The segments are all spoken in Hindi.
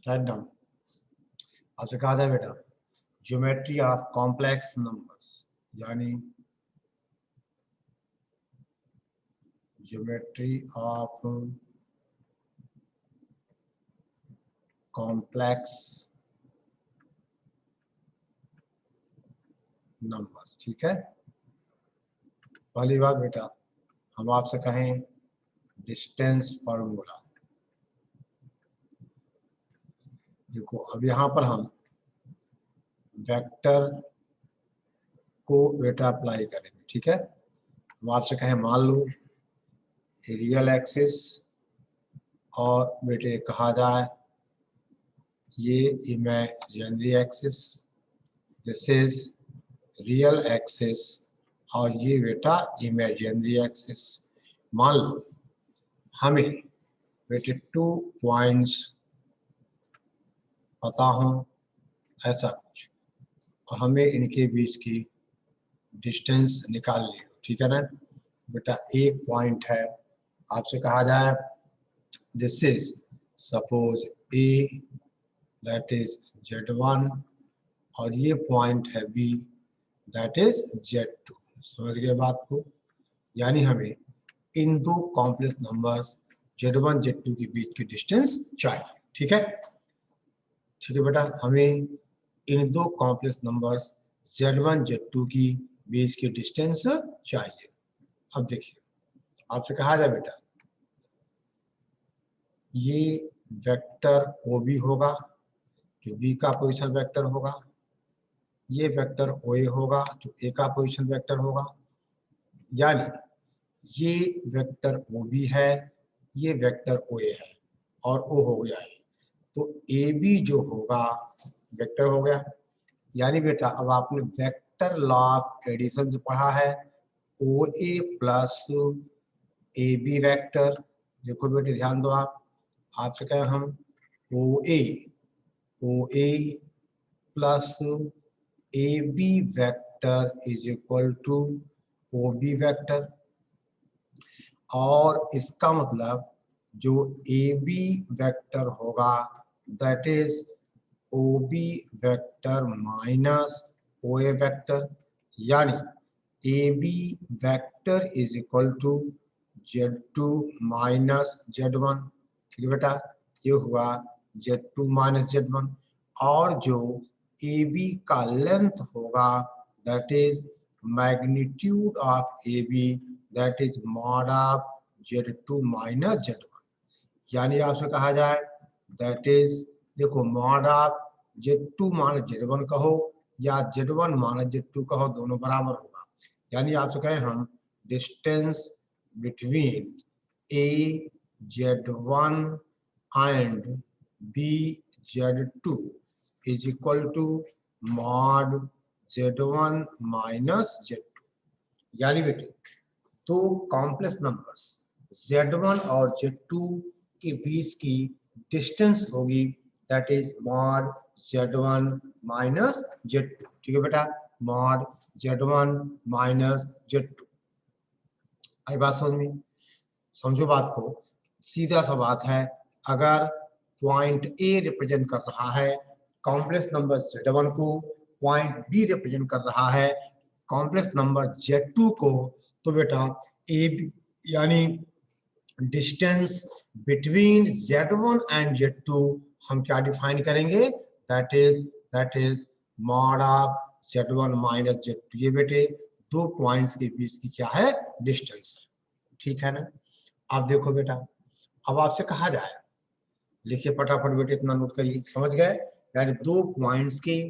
Write down. आपसे कहा जाए बेटा ज्योमेट्री ऑफ कॉम्प्लेक्स नंबर्स, यानी ज्योमेट्री ऑफ कॉम्प्लेक्स नंबर। ठीक है, पहली बात बेटा हम आपसे कहें डिस्टेंस फार्मूला। देखो अब यहाँ पर हम वेक्टर को बेटा अप्लाई करेंगे। ठीक है, हम आपसे कहें मान लो रियल एक्सिस और बेटे कहा जाए ये imaginary axis, this is real axis और ये बेटा इमेजिनरी एक्सिस। मान लो हमें बेटे 2 पॉइंट्स पता हो ऐसा कुछ और हमें इनके बीच की डिस्टेंस निकालनी हो। ठीक है ना बेटा, एक पॉइंट है, आपसे कहा जाए this is suppose A, that is Z1 और ये पॉइंट है B, दैट इज Z2। समझ गए बात को? यानी हमें इन दो कॉम्प्लेक्स नंबर्स Z1 Z2 के बीच की डिस्टेंस चाहिए। ठीक है, ठीक है बेटा, हमें इन दो कॉम्प्लेक्स नंबर्स Z1 Z2 की बीच की डिस्टेंस चाहिए। अब देखिए आपसे कहा जाए बेटा ये वेक्टर OB होगा जो B का पोजीशन वेक्टर होगा, ये वेक्टर OA होगा जो A का पोजीशन वेक्टर होगा, यानी ये वेक्टर OB है, ये वेक्टर OA है और O हो गया है, तो AB जो होगा वेक्टर हो गया। यानी बेटा अब आपने वेक्टर लॉ ऑफ एडिशन से पढ़ा है OA प्लस AB वेक्टर। देखो बेटे ध्यान दो, आप आपसे कहें हम OA plus AB vector is equal to OB vector, और इसका मतलब जो AB वेक्टर होगा that is OB vector minus OA vector, यानी AB vector is equal to Z2 minus Z1। ठीक है बेटा, ये हुआ Z2 माइनस Z1, और जो AB का लेंथ होगा that is magnitude of AB, that is mod of Z2 minus Z1। यानी आपसे कहा जाए दैट इज देखो mod of Z2 minus Z1 कहो या Z1 माइनस Z2 कहो, दोनों बराबर होगा। यानी आपसे कहें हम distance between A Z1 and B Z2 is equal to mod Z1 minus Z2। यानी बेटे दो कॉम्प्लेक्स नंबर्स Z1 और Z2 के बीच की डिस्टेंस होगी that is mod Z1 minus Z2। ठीक है बेटा, मॉड Z1 माइनस Z2। आई बात समझ में? समझो बात को, सीधा सा बात है, अगर पॉइंट A रिप्रेजेंट कर रहा है कॉम्प्लेक्स नंबर Z1 को, पॉइंट B रिप्रेजेंट कर रहा है कॉम्प्लेक्स नंबर Z2 को, तो बेटा AB यानी distance between Z1 and Z2 हम क्या डिफाइन करेंगे, that is mod of Z1 minus Z2। ये बेटे दो पॉइंट्स के बीच की क्या है, डिस्टेंस है। ठीक है ना? आप देखो बेटा अब आपसे कहा जाए, लिखिए फटाफट बेटे, इतना नोट करिए, समझ गए? यानी दो पॉइंट्स के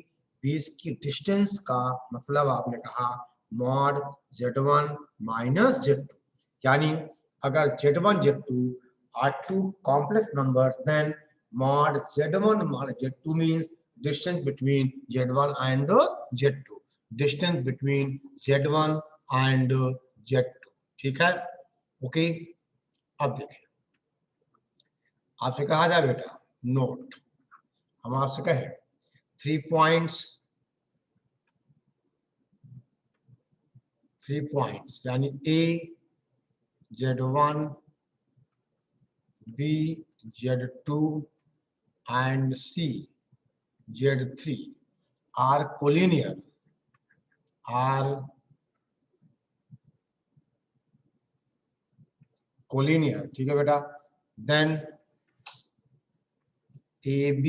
बीच की डिस्टेंस का मतलब आपने कहा मॉड Z1 माइनस Z2। यानी अगर Z1 Z2 are two complex numbers, then mod Z1 minus Z2 means distance between Z1 and Z2, distance between Z1 and Z2। ठीक है, ओके। अब देखिए आपसे कहा जाए बेटा नोट, हम आपसे कहें 3 पॉइंट्स यानी A Z1 B Z2 and C Z3 are collinear, ठीक है बेटा, then AB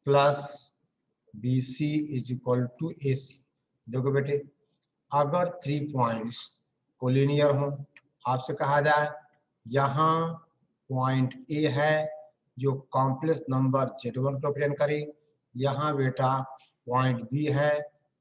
plus BC is equal to AC। देखो बेटे, अगर 3 पॉइंट्स कोलिनियर हों, आपसे कहा जाए यहाँ पॉइंट A है जो कॉम्प्लेक्स नंबर Z1 को रिप्रेजेंट करे, यहाँ बेटा पॉइंट B है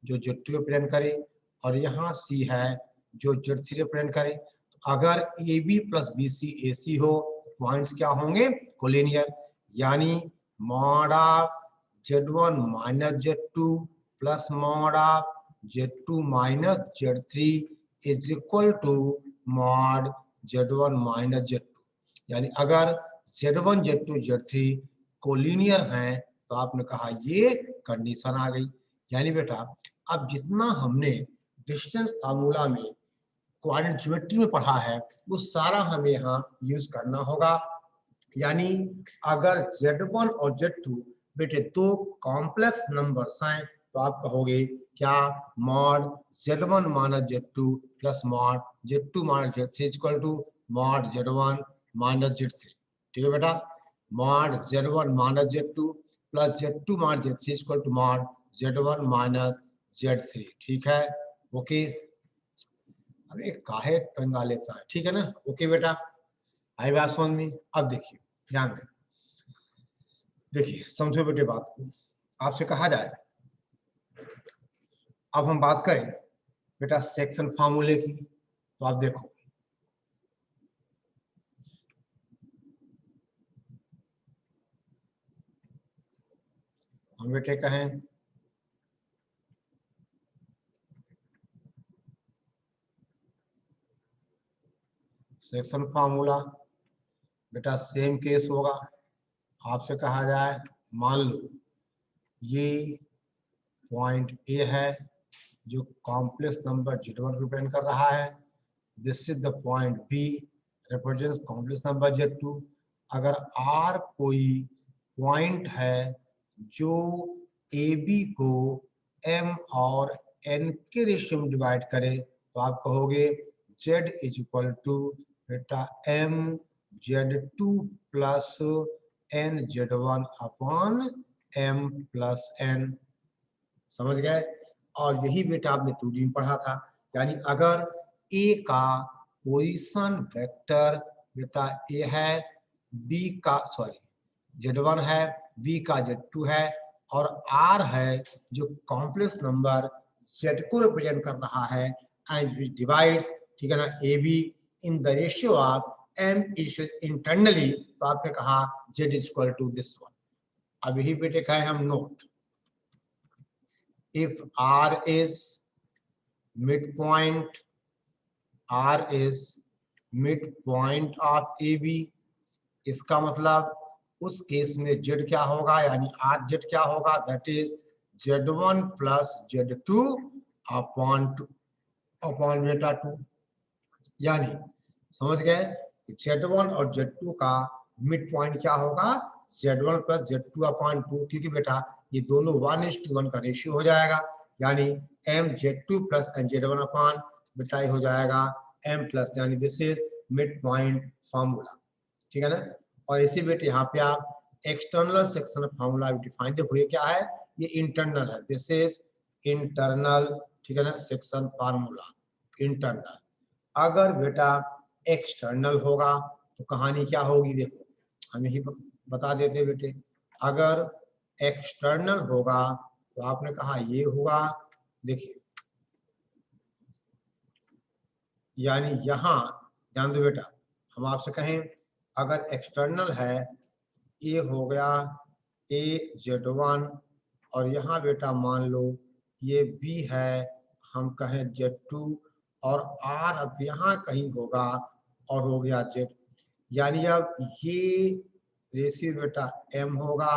जो Z2 रिप्रेजेंट करे, और यहाँ C है जो Z3 रिप्रेजेंट करे। तो अगर AB प्लस BC AC हो, पॉइंट्स क्या होंगे? कोलिनियर। यानी mod of Z1 minus Z2 plus mod of Z2 minus Z3 is equal to mod Z1 minus Z2। यानी अगर Z1 Z2 Z3 कोलिनियर हैं तो आपने कहा ये कंडीशन आ गई। यानी बेटा अब जितना हमने डिस्टेंस फार्मूला में कोऑर्डिनेट ज्योमेट्री में पढ़ा है वो सारा हमें यहाँ यूज करना होगा। यानी अगर Z1 और Z2 बेटे दो कॉम्प्लेक्स नंबर्स हैं तो आप कहोगे क्या? Mod Z1 minus Z2 plus mod Z2 minus Z3 equal to mod Z1 minus Z3। ठीक है बेटा, mod Z1 minus Z2 plus Z2 minus Z3 equal to mod Z1 minus Z3। ठीक है, ओके। अब एक काहे पंगा लेता है, ठीक है ना? ओके बेटा, आई बात समझ में? अब देखिए, ध्यान दें, देखिए समझो बेटे बात को। आपसे कहा जाए, अब हम बात करें बेटा सेक्शन फार्मूले की, तो आप देखो हम बेटे कहें सेक्शन फार्मूला, बेटा सेम केस होगा। आपसे कहा जाए मान लो ये पॉइंट ए है जो कॉम्प्लेक्स नंबर Z1 रिप्रेजेंट कर रहा है, this is the point B represents complex number Z2। अगर R कोई पॉइंट है जो AB को M और N के रेशियो में डिवाइड करे तो आप कहोगे Z इज इक्वल टू बेटा M Z2 plus N Z1 upon M plus N। समझ गए? और यही बेटा आपने 2D में पढ़ा था। यानी अगर A का पोजीशन वेक्टर बेटा A है, B का Z1 है, B का Z2 है, और R है जो कॉम्प्लेक्स नंबर Z को रिप्रेजेंट कर रहा है, एंड विच डिवाइड्स, ठीक है ना, AB in the ratio of M is internally, तो आपने कहा Z is equal to this one. अब यही बेटे कहे हम note, if R is midpoint of AB, इसका मतलब उस केस में Z क्या होगा, यानी RZ क्या होगा, that is Z1 plus Z2 upon बेटा 2। यानी समझ गए, Z1 और Z2 का मिड पॉइंट क्या होगा, Z1 प्लस Z2 अपॉन 2, क्योंकि बेटा ये दोनों 1:1 का रेशियो हो जाएगा। यानी MZ2 प्लस MZ1 अपॉन बेटा हो जाएगा M प्लस, यानी this is mid point formula. ठीक है ना? और इसी बेटे यहाँ पे आप एक्सटर्नल सेक्शन फार्मूला डिफाइन, देखो ये क्या है, ये इंटरनल है, दिस इज इंटरनल, ठीक है ना, सेक्शन फार्मूला इंटरनल। अगर बेटा एक्सटर्नल होगा तो कहानी क्या होगी, देखो हम यही बता देते बेटे। अगर एक्सटर्नल होगा तो आपने कहा ये हुआ, देखिए यानी यहाँ ध्यान दो बेटा, हम आपसे कहें अगर एक्सटर्नल है, ये हो गया Z1, और यहाँ बेटा मान लो ये B है, हम कहें Z2, और R अब यहाँ कहीं होगा और हो गया Z। यानी अब ये रेशियो बेटा M होगा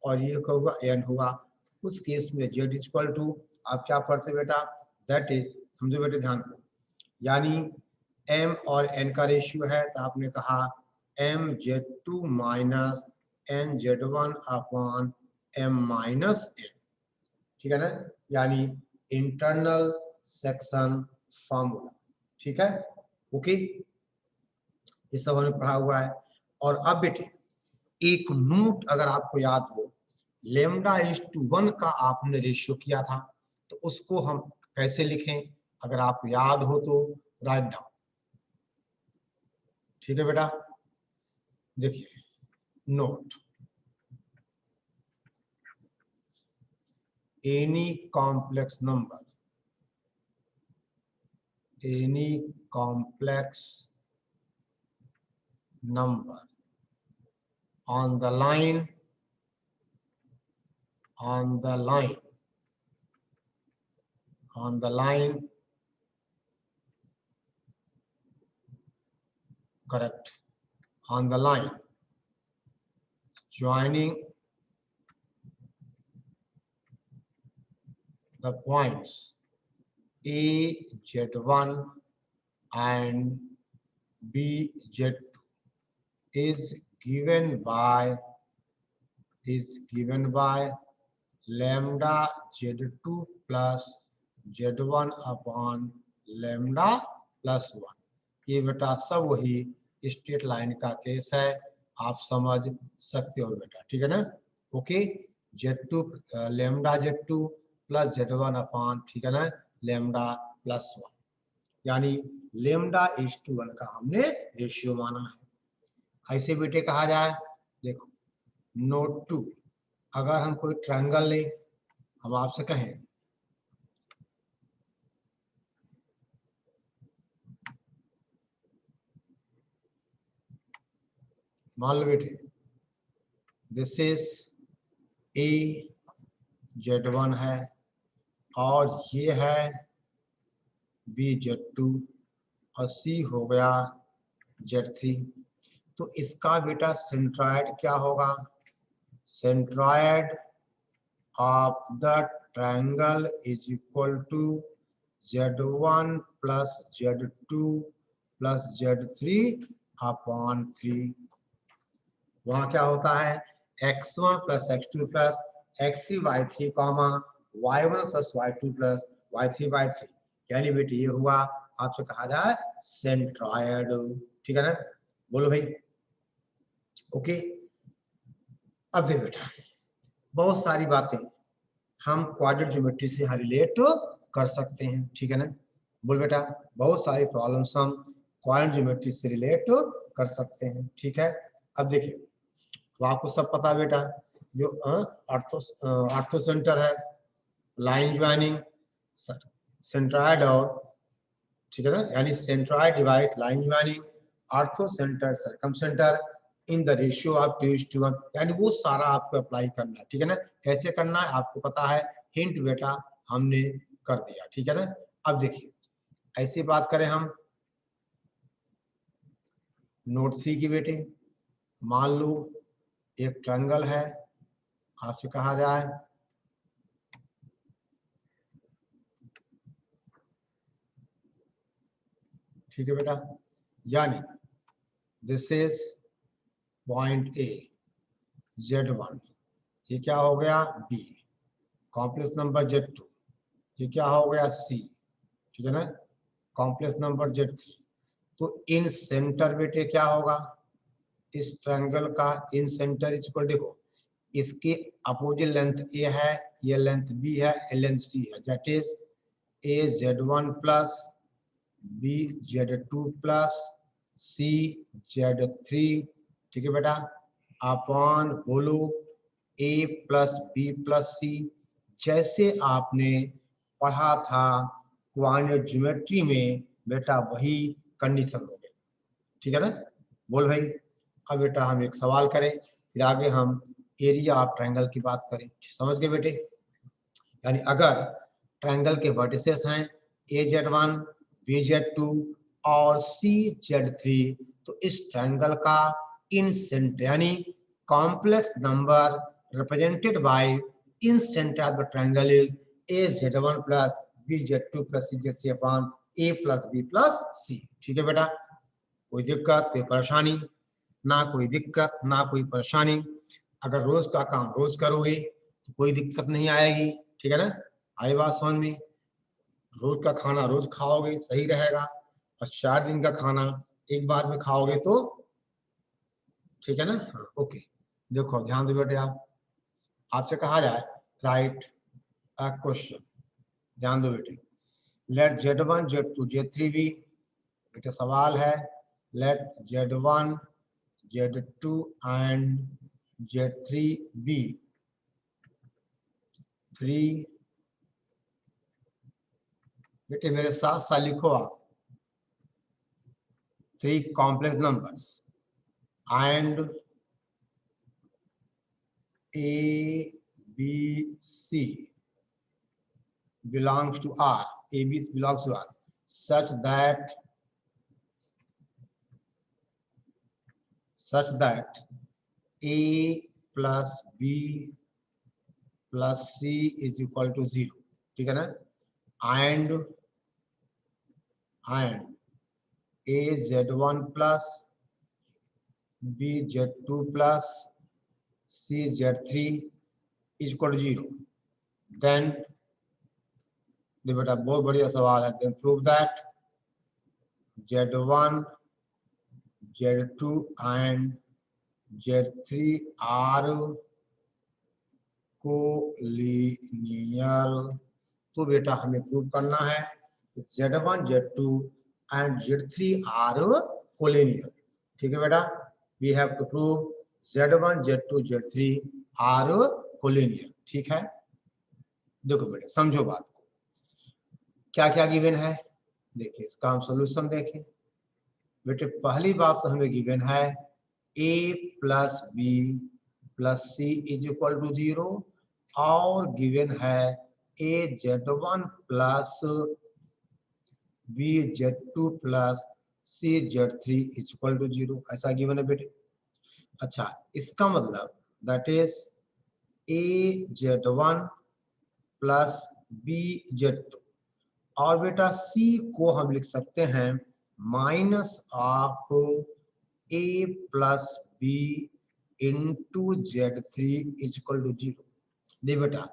और ये क्या होगा, N होगा। उस केस में Z इक्वल टू आप क्या पढ़ते बेटा, दैट इज, समझो बेटे ध्यान को, यानी M और N का रेशियो है तो आपने कहा MZ2 minus N Z one upon M minus N, ठीक है ना, यानी इंटरनल सेक्शन फॉर्मूला, ठीक है। ओके, ये सब हमने पढ़ा हुआ है। और अब बेटे एक नोट अगर आपको याद हो, लेमडा इज टू 1 का आपने रेशियो किया था, तो उसको हम कैसे लिखें, अगर आपको याद हो तो राइट डाउन। ठीक है बेटा, देखिए note, any complex number, any complex number on the line, on the line, on the line, correct, on the line joining the points A Z1 and B Z2 is given by lambda Z2 plus Z1 upon lambda plus 1। ये बेटा सब वही स्ट्रेट लाइन का केस है, आप समझ सकते हो बेटा, ठीक है ना। Okay, Z2 lambda Z2 plus Z1 upon, ठीक है ना, लैम्डा प्लस 1, यानी लैम्डा इज टू 1 का हमने रेशियो माना है। ऐसे बेटे कहा जाए, देखो नोट 2, अगर हम कोई ट्रायंगल ले, हम आपसे कहें मान लो बेटे दिस इज ए Z1 है और ये है बी Z2 और सी हो गया Z3, तो इसका बेटा सेंट्रॉयड क्या होगा, centroid of the triangle is equal to Z1 plus Z2 plus Z3 upon 3। वहां क्या होता है, x1 plus x2 plus x3 y3 comma y1 plus y2 plus y3 y3, यानी बेटे ये हुआ आपसे कहा जाए सेंट्रॉयड, ठीक है ना। बोलो भाई, ओके। अब देख बेटा बहुत सारी बातें हम क्वाड्रेटिक ज्योमेट्री से रिलेट कर सकते हैं, ठीक है ना। बोल बेटा बहुत सारी प्रॉब्लम्स हम क्वाड्रेटिक ज्योमेट्री से रिलेट कर सकते हैं, ठीक है। अब देखिए तो आपको सब पता है बेटा, जो ऑर्थो सेंटर है, लाइन ज्वाइनिंग, सेंट्रॉयड और, ठीक है ना, यानी centroid divide line joining, ortho centre circum centre in the ratio of 2:1, यानी वो सारा आपको अप्लाई करना है, ठीक है ना। कैसे करना है आपको पता है, हिंट बेटा हमने कर दिया, ठीक है ना। अब देखिए ऐसी बात करें हम नोट 3 की बेटे, मान लो एक ट्रायंगल है, आपसे कहा जाए ठीक है बेटा, यानी this is point A Z1, ये क्या हो गया B, कॉम्प्लेक्स नंबर Z2, ये क्या हो गया C, ठीक है ना, कॉम्प्लेक्स नंबर Z3। तो इन सेंटर बेटे क्या होगा, इस ट्रायंगल का इन सेंटर इज इक्वल, देखो इसके अपोजिट लेंथ ए है, ये लेंथ बी है, ये लेंथ सी है, that is A Z1 plus B Z2 plus C Z3, ठीक है बेटा, अपॉन बोलो A plus B plus C, जैसे आपने पढ़ा था क्वाड्रेटिक ज्योमेट्री में बेटा वही कंडीशन हो गई, ठीक है ना। बोल भाई, अब बेटा हम एक सवाल करें, फिर आगे हम एरिया ऑफ ट्रायंगल की बात करें, समझ गए बेटे। यानी अगर ट्रायंगल के वर्टिसेस हैं AZ1 BZ2 और CZ3, तो इस ट्रायंगल का इन सेंटर यानी complex number represented by in centre of the triangle is AZ1 plus BZ2 plus CZ3 upon A plus B plus C, ठीक है बेटा। कोई दिक्कत कोई परेशानी, ना कोई दिक्कत ना कोई परेशानी। अगर रोज का काम रोज करोगे तो कोई दिक्कत नहीं आएगी, ठीक है ना। आई बात समझ में। रोज का खाना रोज खाओगे सही रहेगा, और 4 दिन का खाना एक बार में खाओगे तो ठीक है ना। हाँ ओके। देखो ध्यान दो बेटे, आप आपसे कहा जाए राइट अ क्वेश्चन, ध्यान दो बेटे। लेट Z1 Z2 Z3 भी, बेटे सवाल है late Z1 Z2 and Z3 भी 3, बेटे मेरे साथ साथ लिखो आप, 3 complex numbers and A, B, C belongs to R, A, B belongs to R, such that A plus B plus C is equal to 0, ठीक है ना। and A Z1 plus B Z2 plus C Z3 is equal to 0, then ये बेटा बहुत बढ़िया सवाल है, then prove that Z1 Z2 and Z3 are collinear. तो बेटा हमें प्रूव करना है Z1 Z2 and Z3 are collinear, ठीक है बेटा। We have to prove Z1 Z2 Z3 are collinear, ठीक है। देखो बेटा समझो बात को, क्या क्या गिवन है, देखिए इसका हम सोल्यूशन देखें। बेटे पहली बात तो हमें गिवन है A plus B plus C is equal to 0, और गिवन है A Z1 plus B Z2 plus C Z3 is equal to 0, ऐसा गिवन है बेटे। अच्छा इसका मतलब that is A Z1 plus B Z2, और बेटा C को हम लिख सकते हैं minus of A plus B into Z3 is equal to 0। दे बेटा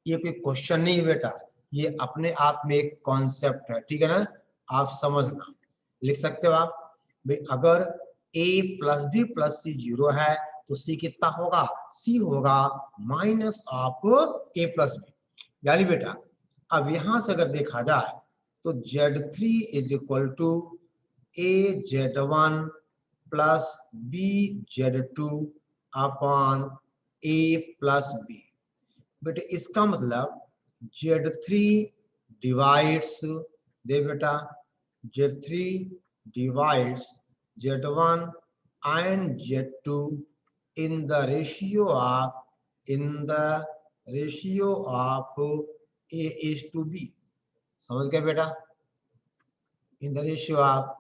ये कोई क्वेश्चन नहीं है बेटा, ये अपने आप में एक कॉन्सेप्ट है, ठीक है ना। आप समझना, लिख सकते हो आप भाई, अगर A प्लस बी प्लस सी 0 है तो C कितना होगा, C होगा minus of A plus B. यानी बेटा अब यहां से अगर देखा जाए तो Z3 is equal to A Z1 plus B Z2 upon A plus B. बेटे इसका मतलब Z3 डिवाइड्स, दे बेटा Z3 divides Z1 and Z2 in the ratio of A is to B, समझ गए बेटा, इन the ratio of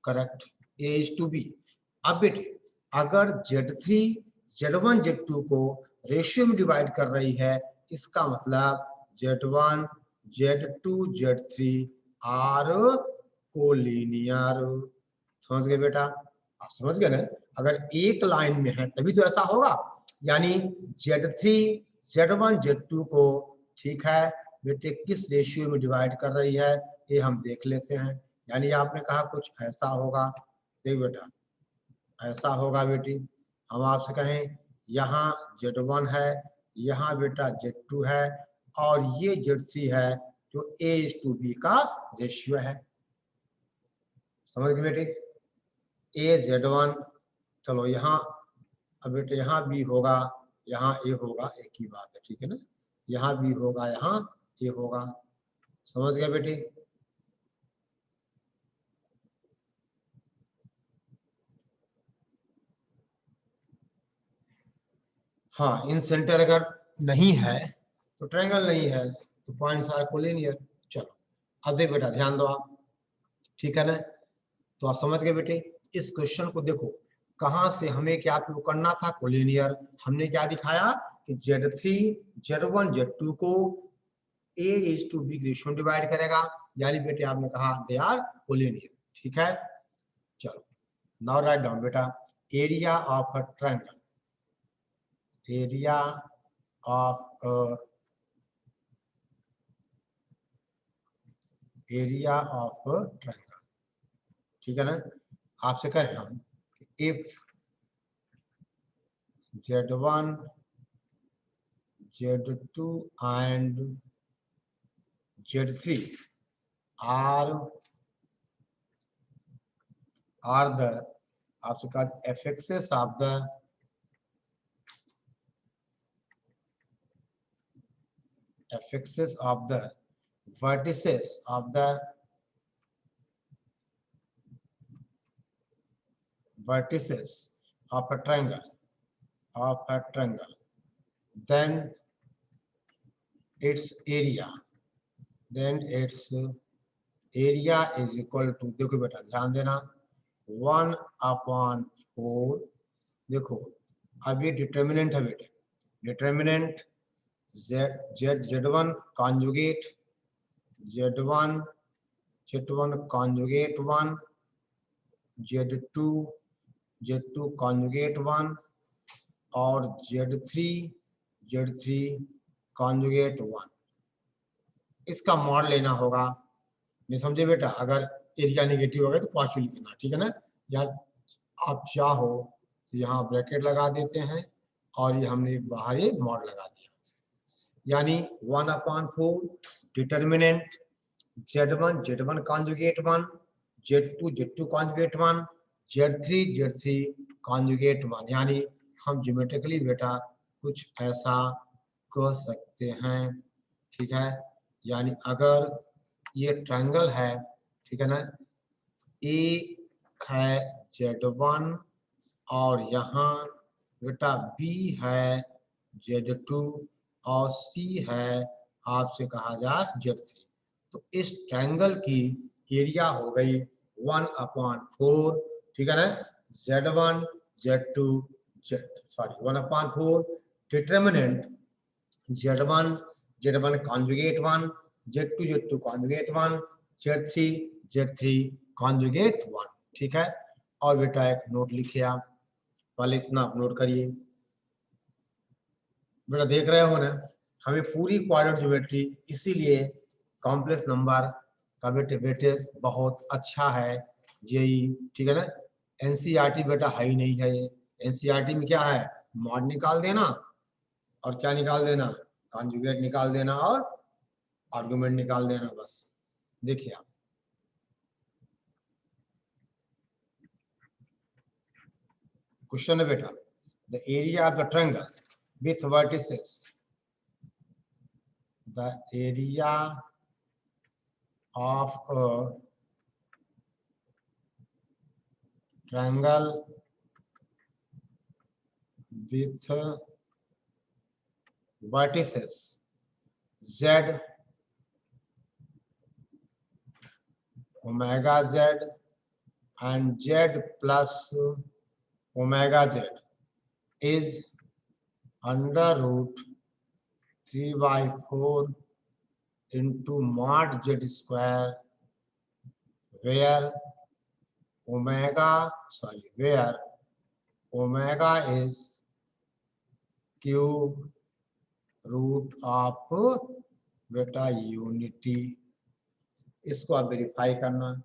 correct A is to B। अब बेटे अगर Z3 Z1 Z2 को रेशियो में डिवाइड कर रही है, इसका मतलब Z1 Z2 Z3 are collinear, समझ गए बेटा, समझ गए ना। अगर एक लाइन में है तभी तो ऐसा होगा, यानी Z3 Z1 Z2 को ठीक है बेटे किस रेशियो में डिवाइड कर रही है ये हम देख लेते हैं। यानी आपने कहा कुछ ऐसा होगा, देख बेटा ऐसा होगा बेटी, हम आपसे कहें यहाँ Z1 है, यहाँ बेटा Z2 है, और ये Z3 है जो A:B का रेशियो है, समझ गए बेटे। A Z1, चलो यहाँ अब बेटे यहाँ B होगा यहाँ A होगा, एक ही बात है, ठीक है ना। यहाँ B होगा यहाँ A होगा, समझ गए बेटे। हाँ इन सेंटर अगर नहीं है तो ट्रायंगल नहीं है तो पॉइंट्स आर कोलिनियर। चलो अब देख बेटा ध्यान दो आप, ठीक है ना। तो आप समझ गए बेटे, इस क्वेश्चन को देखो कहां से हमें क्या प्रूव करना था, कोलिनियर। हमने क्या दिखाया कि Z3 Z1 Z2 को A:B रेशियो डिवाइड करेगा, यानी बेटे आपने कहा दे आर कोलिनियर, ठीक है। चलो नाउ राइट डाउन बेटा area of a triangle, area of triangle, ठीक है ना। आपसे करें हम if Z1 Z2 and Z3 are the आपसे कहा fx's of the vertices of a triangle, then its area is equal to, देखो बेटा ध्यान देना, 1/4, देखो अब ये डिटर्मिनेंट है बेटे, determinant Z1 conjugate Z1 conjugate 1, Z2 conjugate 1 और Z3 कॉन्जुगेट 1। इसका मॉड लेना होगा, नहीं समझे बेटा। अगर एरिया नेगेटिव होगा तो पॉजिटिव लिखना, ठीक है ना। या आप चाहो तो यहाँ ब्रैकेट लगा देते हैं और ये हमने बाहर ये मॉड लगा दिया, यानी 1/4 determinant Z1 conjugate 1, Z2 conjugate 1, Z3 conjugate 1। यानी हम ज्योमेट्रिकली बेटा कुछ ऐसा कह सकते हैं, ठीक है। यानी अगर ये ट्रायंगल है, ठीक है ना, ए है Z1 और यहाँ बेटा बी है Z2 और सी है आपसे कहा जाए Z3, तो इस ट्रायंगल की एरिया हो गई 1/4, ठीक है ना। Z1 Z2 1/4 determinant Z1 conjugate 1, Z2 conjugate 1, Z3 conjugate 1, ठीक है। और बेटा एक नोट लिखिए आप, पहले इतना आप नोट करिए बेटा, देख रहे हो ना हमें पूरी क्वाड्रेटिक ज्योमेट्री, इसीलिए कॉम्प्लेक्स नंबर का बेटे वेटेज बहुत अच्छा है जेई, ठीक है ना। एनसीईआरटी बेटा है ही नहीं है, ये एनसीईआरटी में क्या है, मॉड निकाल देना और क्या निकाल देना, कॉन्जुगेट निकाल देना और आर्गुमेंट निकाल देना, बस। देखिए आप क्वेश्चन है बेटा, the area of the triangle with vertices, the area of a triangle with vertices z omega z and z plus omega z is under root 3/4 into mod z square, where omega is cube root of बेटा यूनिटी। इसको आप वेरीफाई करना,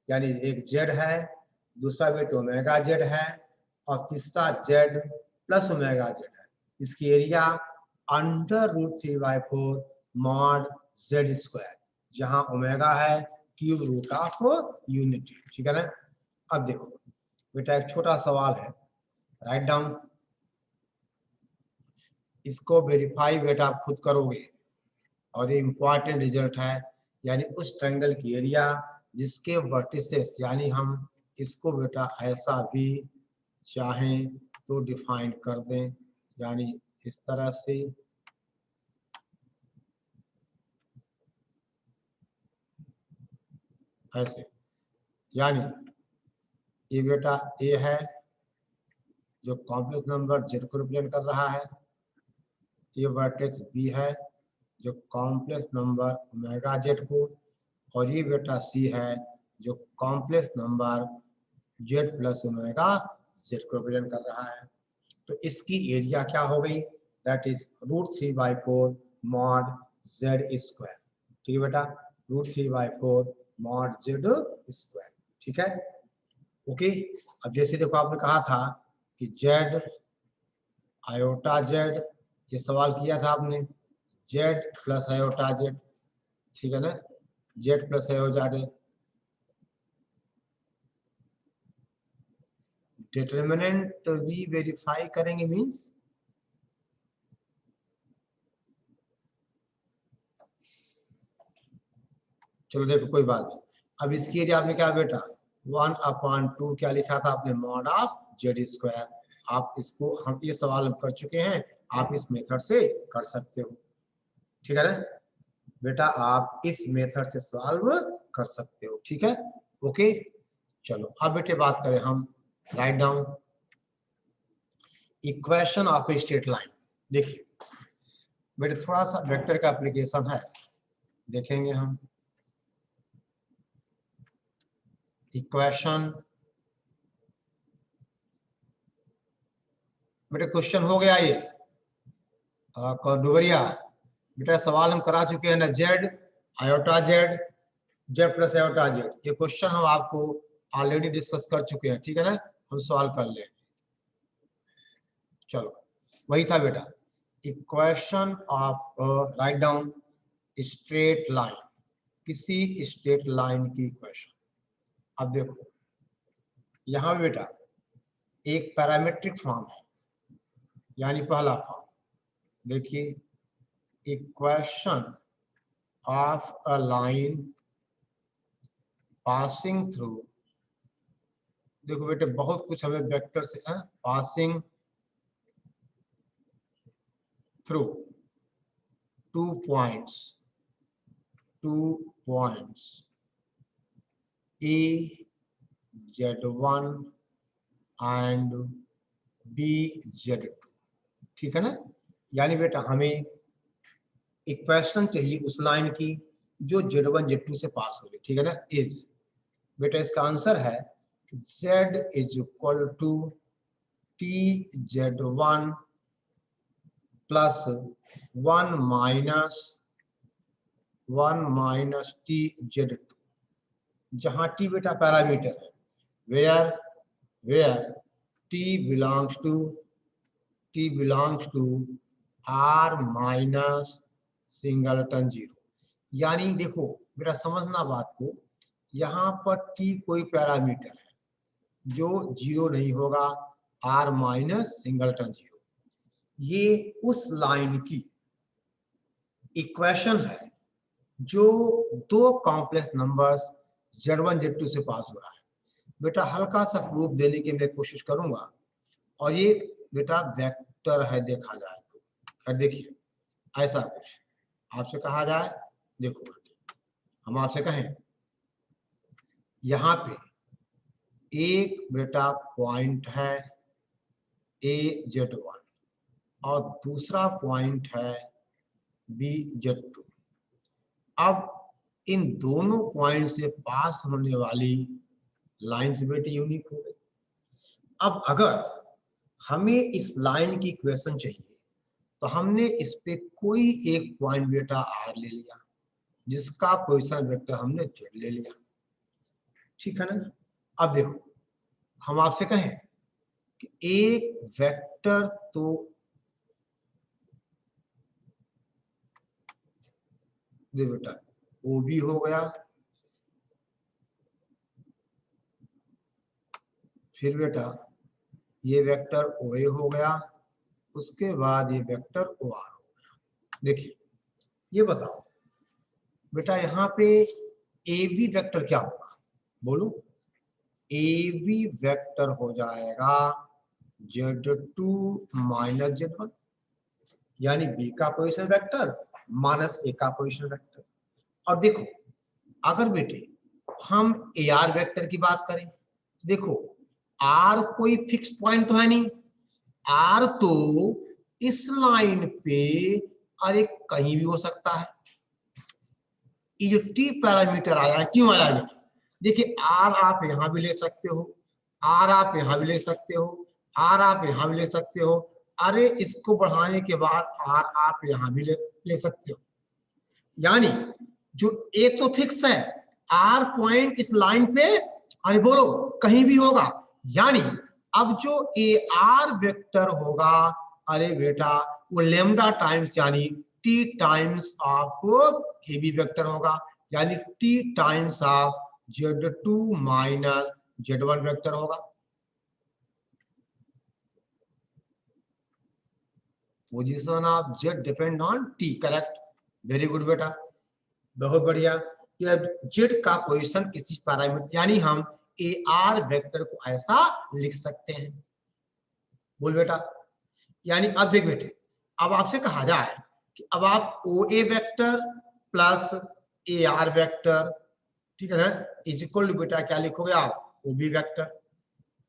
यानी एक जेड है, दूसरा बेटा ओमेगा जेड है और तीसरा जेड प्लस ओमेगा जेड है। इसकी area under root 3/4 mod Z square, जहां ओमेगा है क्यूब रूट ऑफ यूनिटी, ठीक है ना। अब देखो बेटा एक छोटा सवाल है, राइट डाउन, इसको वेरीफाई बेटा आप खुद करोगे और ये इंपॉर्टेंट रिजल्ट है। यानी उस ट्रायंगल की एरिया जिसके वर्टिसेस, यानी हम इसको बेटा ऐसा भी चाहें तो डिफाइन कर दें, यानी इस तरह से, ऐसे, यानी ये बेटा ए है जो कॉम्प्लेक्स नंबर जेड को रिप्रेजेंट कर रहा है, ये वर्टेक्स बी है जो कॉम्प्लेक्स नंबर ओमेगा जेड को, और ये बेटा सी है जो complex number Z plus omega Z को रिप्रेजेंट कर रहा है। तो तो इसकी एरिया क्या हो गई, दैट इज √3/4 mod z²। ठीक है बेटा, √3/4 mod z²। ठीक है, ओके। अब जैसे देखो आपने कहा था कि z आयोटा z, ये सवाल किया था आपने, z प्लस आयोटा z, ठीक है ना, z plus iota z। Determinant भी वेरीफाई करेंगे मींस, चलो देखो कोई बात नहीं। अब इसकी एरिया आपने क्या बेटा 1/2 क्या लिखा था आपने, मॉड ऑफ z²। आप इसको, हम ये सवाल हम कर चुके हैं, आप इस मेथड से कर सकते हो। ठीक है ना बेटा, आप इस मेथड से सॉल्व कर सकते हो। ठीक है, ओके। चलो अब बेटे बात करें हम, write down equation of a straight line. देखिए बेटे थोड़ा सा वेक्टर का एप्लीकेशन है, देखेंगे हम। इक्वेशन, बेटे क्वेश्चन हो गया ये डुबरिया, बेटा सवाल हम करा चुके हैं ना, Z iota Z, Z plus iota Z, ये क्वेश्चन हम आपको ऑलरेडी डिस्कस कर चुके हैं। ठीक है ना, हम सॉल्व कर लेंगे। चलो वही था बेटा, equation of write down straight line, किसी स्ट्रेट लाइन की इक्वेशन। अब देखो यहां बेटा एक पैरामीट्रिक फॉर्म है, यानी पहला फॉर्म, देखिए equation of a line passing through, देखो बेटे बहुत कुछ हमें वेक्टर से, passing through 2 points A Z1 and B Z2। ठीक है ना, यानी बेटा हमें इक्वेशन चाहिए उस लाइन की जो Z1 Z2 से पास हो रही। ठीक है ना, इज, बेटा इसका आंसर है Z = TZ1 प्लस 1 - TZ2, जहां T बेटा पैरामीटर है, where T belongs to R minus singleton 0। यानी देखो बेटा समझना बात को, यहाँ पर T कोई पैरामीटर है जो 0 नहीं होगा, R माइनस सिंगलटन 0। ये उस लाइन की इक्वेशन है जो दो कॉम्प्लेक्स नंबर्स Z1 Z2 से पास हो रहा है। बेटा हल्का सा प्रूफ देने की मैं कोशिश करूंगा, और ये बेटा वेक्टर है देखा जाए तो। और देखिए ऐसा कुछ आपसे कहा जाए, देखो हम आपसे कहें यहाँ पे एक बेटा पॉइंट है AZ1 और दूसरा पॉइंट है BZ2। अब इन दोनों पॉइंट से पास होने वाली लाइन बेटे यूनिक हो गई। अब अगर हमें इस लाइन की इक्वेशन चाहिए तो हमने इस पे कोई एक पॉइंट बेटा R ले लिया, जिसका पोजीशन वेक्टर हमने Z ले लिया। ठीक है ना, अब देखो हम आपसे कहें कि एक वेक्टर तो दे बेटा OB हो गया, फिर बेटा ये वेक्टर OA हो गया, उसके बाद ये वेक्टर OR हो गया। देखिए ये बताओ बेटा यहाँ पे AB वेक्टर क्या होगा, बोलो। AB वेक्टर हो जाएगा Z2 माइनस Z1, यानी B का पोजीशन वेक्टर माइनस A का पोजीशन वेक्टर। और देखो अगर बेटे हम AR वेक्टर की बात करें, देखो R कोई फिक्स पॉइंट तो है नहीं, R तो इस लाइन पे अरे कहीं भी हो सकता है। ये जो T पैरामीटर आया है, क्यों आया बेटा, देखिए R आप यहां भी ले सकते हो, R आप यहां भी ले सकते हो, आर आप यहां भी ले सकते हो, अरे इसको बढ़ाने के बाद आर आप यहां भी ले सकते हो। यानी जो ए तो फिक्स है, आर पॉइंट इस लाइन पे अरे बोलो कहीं भी होगा। यानी अब जो ए आर वेक्टर होगा, अरे बेटा वो लेमडा टाइम्स यानी T times of A B vector होगा, यानी T times of Z2 minus Z1 vector होगा। Position of Z depend on T, correct, very good बेटा, बहुत बढ़िया। जेड का पोजीशन किसी पैरामीटर, यानी हम ए आर वेक्टर को ऐसा लिख सकते हैं। बोल बेटा, यानी अब देख बेटे, अब आपसे कहा जाए कि अब आप O A vector plus A R vector, ठीक है ना, इज इक्वल टू बेटा क्या लिखोगे आप, ओ बी वेक्टर।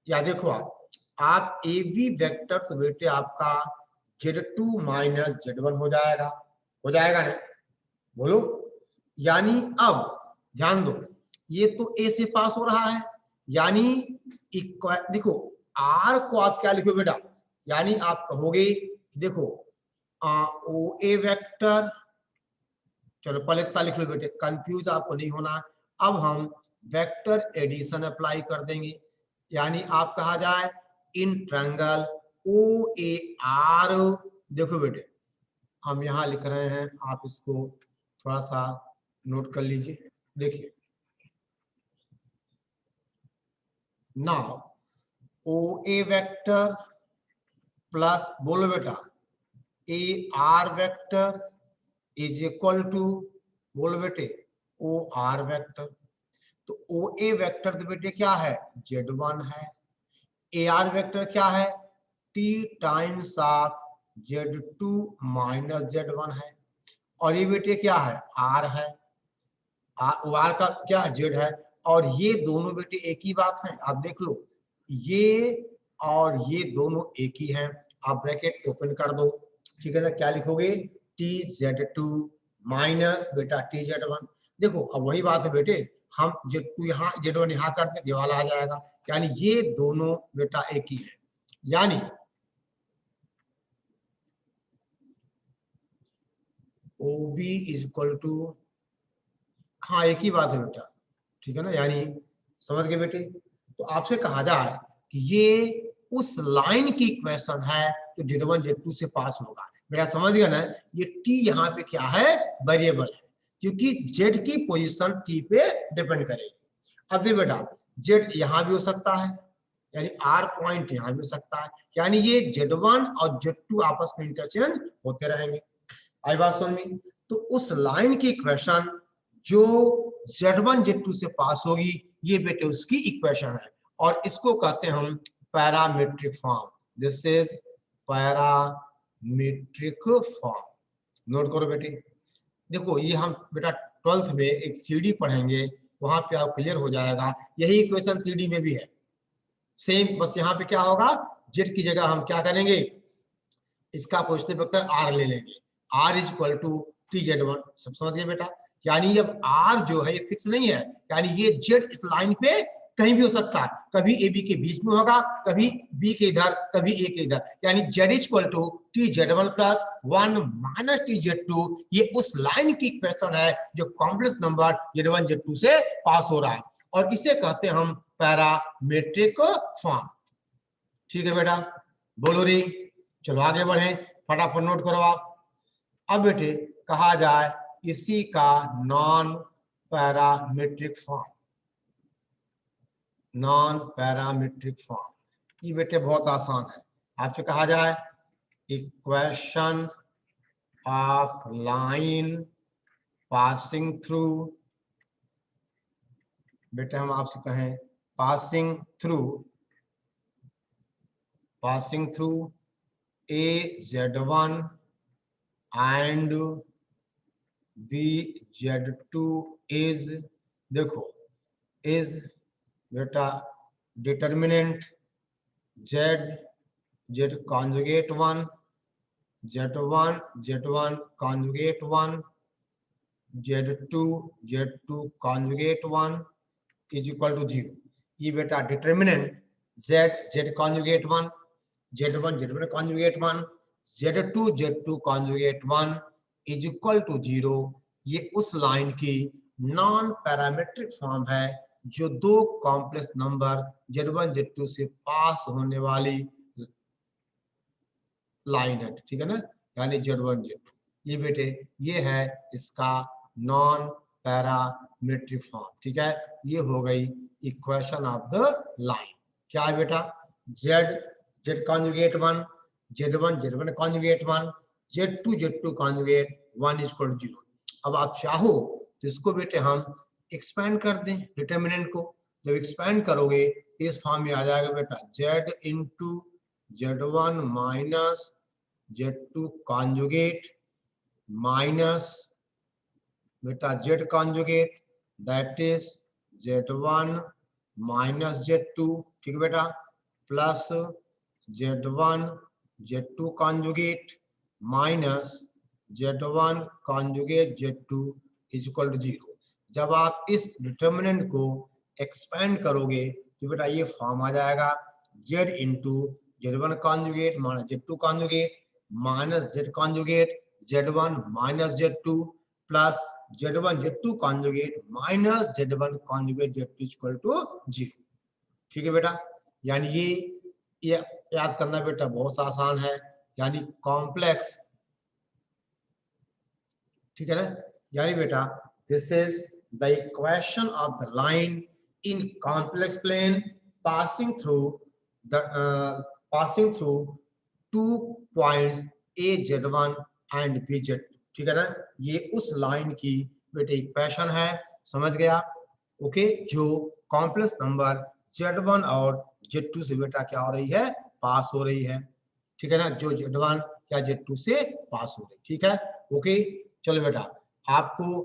या देखो आप ए बी वेक्टर तो बेटे आपका Z2 माइनस Z1 हो जाएगा ना, बोलो। यानी अब ध्यान दो, ये तो ए से पास हो रहा है, यानी देखो आर को आप क्या लिखो बेटा, यानी आप कहोगे देखो ओ ए वेक्टर, चलो पहले क्या लिख लो बेटे, कंफ्यूज आपको नहीं होना। अब हम वेक्टर एडिशन अप्लाई कर देंगे, यानी आप कहा जाए in triangle O A R, देखो बेटे हम यहां लिख रहे हैं, आप इसको थोड़ा सा नोट कर लीजिए। देखिए now O A vector plus, बोलो बेटा, A R vector is equal to, बोलो बेटे, ओ आर वेक्टर। तो ओ ए वेक्टर तो बेटे क्या है, Z1 है, ए आर वेक्टर क्या है, T times of Z2 minus Z1 है, और ये बेटे क्या है, R है, आर का क्या Z है, और ये दोनों बेटे एक ही बात है, आप देख लो ये और ये दोनों एक ही है। आप ब्रैकेट ओपन कर दो, ठीक है ना, क्या लिखोगे, TZ2 माइनस बेटा TZ1। देखो अब वही बात है बेटे, हम Z2 यहाँ Z1 यहाँ करते ये वाला आ जाएगा, यानी ये दोनों बेटा एक ही है। यानी OB इज इक्वल टू, हाँ एक ही बात है बेटा, ठीक है ना, यानी समझ गए बेटे। तो आपसे कहा जाए कि ये उस लाइन की इक्वेशन है जो Z1 Z2 से पास होगा, बेटा समझ गया ना, ये T यहाँ पे क्या है, वेरिएबल है, क्योंकि Z की पोजीशन T पे डिपेंड करेगी। अब देखिए बेटा Z यहाँ भी हो सकता है, यानी R पॉइंट यहाँ भी हो सकता है, यानी ये Z1 और Z2 आपस में इंटरचेंज होते रहेंगे। आई बात समझ में, तो उस लाइन की इक्वेशन जो Z1 Z2 से पास होगी, ये बेटे उसकी इक्वेशन है, और इसको कहते हैं हम parametric form. This is parametric form. Note करो बेटे, देखो ये हम बेटा 12th में एक सीडी पढ़ेंगे, वहां पे आप क्लियर हो जाएगा, यही इक्वेशन सीडी में भी है सेम, बस यहाँ पे क्या होगा, जेड की जगह हम क्या करेंगे, इसका पॉजिटिव वेक्टर आर ले लेंगे, are is equal to TZ1। सब समझ गए बेटा, यानी अब आर जो है ये फिक्स नहीं है, यानी ये जेड इस लाइन पे कहीं भी हो सकता है, कभी ए बी के बीच में होगा, कभी बी के इधर, कभी ए के इधर, यानी Z is equal to TZ1 plus 1 minus TZ2, ये उस लाइन की इक्वेशन है जो कॉम्प्लेक्स नंबर Z1 Z2 से पास हो रहा है, और इसे कहते हैं हम पैरामीट्रिक फॉर्म। ठीक है बेटा, बोलो रे, चलो आगे बढ़े, फटाफट नोट करो आप। अब बेटे कहा जाए इसी का non parametric form, non parametric form, ये बेटे बहुत आसान है। आपसे कहा जाए equation of line passing through, बेटे हम आपसे कहें passing through AZ1 and BZ2 is, देखो is बेटा determinant Z conjugate 1, Z1 conjugate 1, Z2 conjugate 1 is equal to 0। ये बेटा determinant Z conjugate 1, Z1 conjugate 1, Z2 conjugate 1 is equal to 0। ये उस लाइन की नॉन पैरामीट्रिक फॉर्म है जो दो कॉम्प्लेक्स नंबर Z1 Z2 से पास होने वाली लाइन है, ठीक है ना, यानी Z1 Z2। ये बेटे ये है इसका नॉन पैरामीट्रिक फॉर्म, ठीक है। ये हो गई इक्वेशन ऑफ द लाइन। क्या है बेटा, Z conjugate 1, Z1 conjugate 1, Z2 conjugate 1 is equal to 0। अब आप चाहो तो इसको बेटे हम एक्सपेंड कर दें डिटर्मिनेंट को। जब एक्सपेंड करोगे तो इस फॉर्म में आ जाएगा बेटा Z into Z1 minus Z2 conjugate minus बेटा Z conjugate that is Z1 minus Z2, ठीक है बेटा, plus Z1 Z2 conjugate minus Z1 conjugate Z2 is equal to 0। जब आप इस डिटर्मिनेंट को एक्सपेंड करोगे तो बेटा ये फॉर्म आ जाएगा Z into Z1 conjugate minus Z2 conjugate minus Z conjugate Z1 minus Z2 plus Z1 Z2 conjugate minus Z1 conjugate Z2 equal to 0, ठीक है बेटा। यानी ये याद करना बेटा बहुत आसान है, यानी कॉम्प्लेक्स, ठीक है ना। यानी बेटा this is the equation of the line in complex plane passing through two points A Z1 and B Z2, ठीक है ना। ये उस लाइन की बेटे इक्वेशन है, समझ गया, ओके, जो कॉम्प्लेक्स नंबर Z1 और Z2 से बेटा क्या हो रही है, पास हो रही है, ठीक है ना, जो Z1 या Z2 से पास हो रही, ठीक है, ओके। चलो बेटा आपको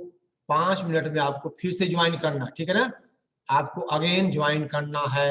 5 मिनट में आपको फिर से ज्वाइन करना, ठीक है ना, आपको अगेन ज्वाइन करना है